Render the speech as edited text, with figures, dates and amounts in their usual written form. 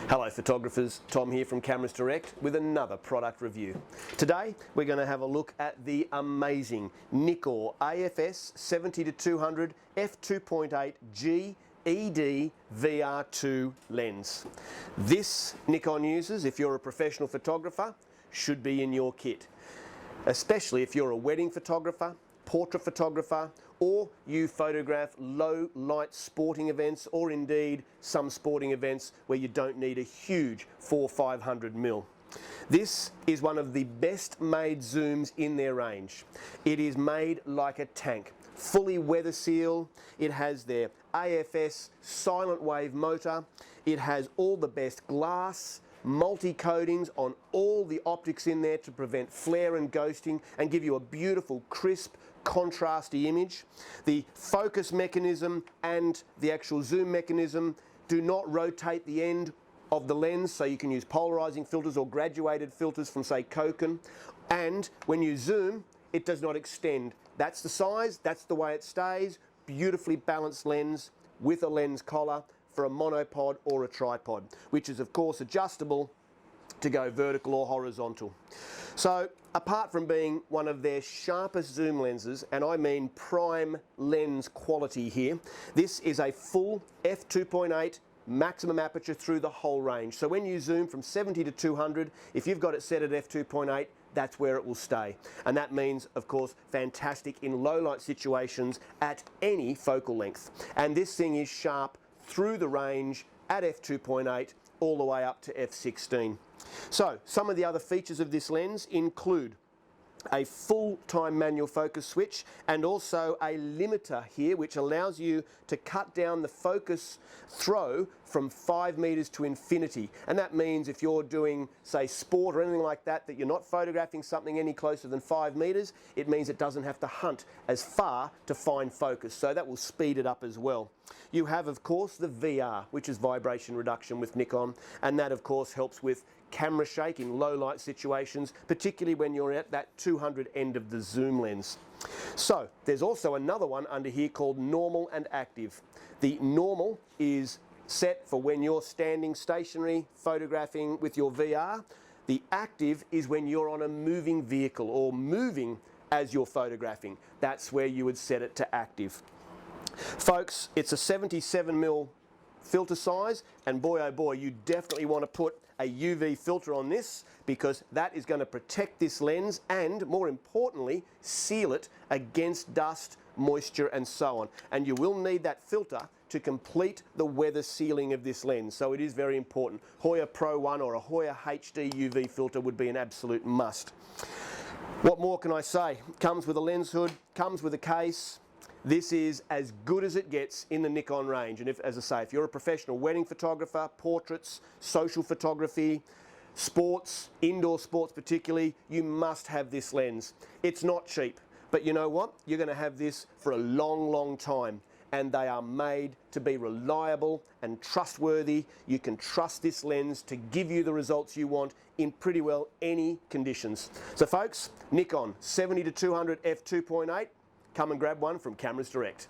Hello photographers, Tom here from Cameras Direct with another product review. Today we're going to have a look at the amazing Nikon AFS 70-200 f2.8 G ED VR2 lens. This Nikon uses, if you're a professional photographer, should be in your kit. Especially if you're a wedding photographer, portrait photographer, or you photograph low light sporting events, or indeed some sporting events where you don't need a huge 400-500mm. This is one of the best made zooms in their range. It is made like a tank, fully weather seal. It has their AFS silent wave motor. It has all the best glass, multi-coatings on all the optics in there to prevent flare and ghosting and give you a beautiful, crisp, contrasty image. The focus mechanism and the actual zoom mechanism do not rotate the end of the lens, so you can use polarizing filters or graduated filters from, say, Nikon. And when you zoom, it does not extend. That's the size, that's the way it stays. Beautifully balanced lens with a lens collar for a monopod or a tripod, which is of course adjustable to go vertical or horizontal. So apart from being one of their sharpest zoom lenses, and I mean prime lens quality here, this is a full f2.8 maximum aperture through the whole range. So when you zoom from 70 to 200, if you've got it set at f2.8, that's where it will stay. And that means, of course, fantastic in low light situations at any focal length. And this thing is sharp through the range at f2.8 all the way up to f16. So some of the other features of this lens include a full-time manual focus switch and also a limiter here, which allows you to cut down the focus throw from 5 meters to infinity. And that means if you're doing, say, sport or anything like that, that you're not photographing something any closer than 5 meters, it means it doesn't have to hunt as far to find focus. So that will speed it up as well. You have, of course, the VR, which is vibration reduction with Nikon, and that, of course, helps with camera shake in low light situations, particularly when you're at that 200 end of the zoom lens. So there's also another one under here called normal and active. The normal is set for when you're standing stationary photographing with your VR. The active is when you're on a moving vehicle or moving as you're photographing. That's where you would set it to active. Folks, it's a 77mm filter size, and boy oh boy, you definitely want to put a UV filter on this, because that is going to protect this lens and, more importantly, seal it against dust, moisture and so on. And you will need that filter to complete the weather sealing of this lens, so it is very important. Hoya Pro 1 or a Hoya HD UV filter would be an absolute must. What more can I say? Comes with a lens hood, comes with a case. This is as good as it gets in the Nikon range. And as I say, if you're a professional wedding photographer, portraits, social photography, sports, indoor sports particularly, you must have this lens. It's not cheap, but you know what? You're going to have this for a long, long time. And they are made to be reliable and trustworthy. You can trust this lens to give you the results you want in pretty well any conditions. So folks, Nikon 70-200 f2.8, come and grab one from Cameras Direct.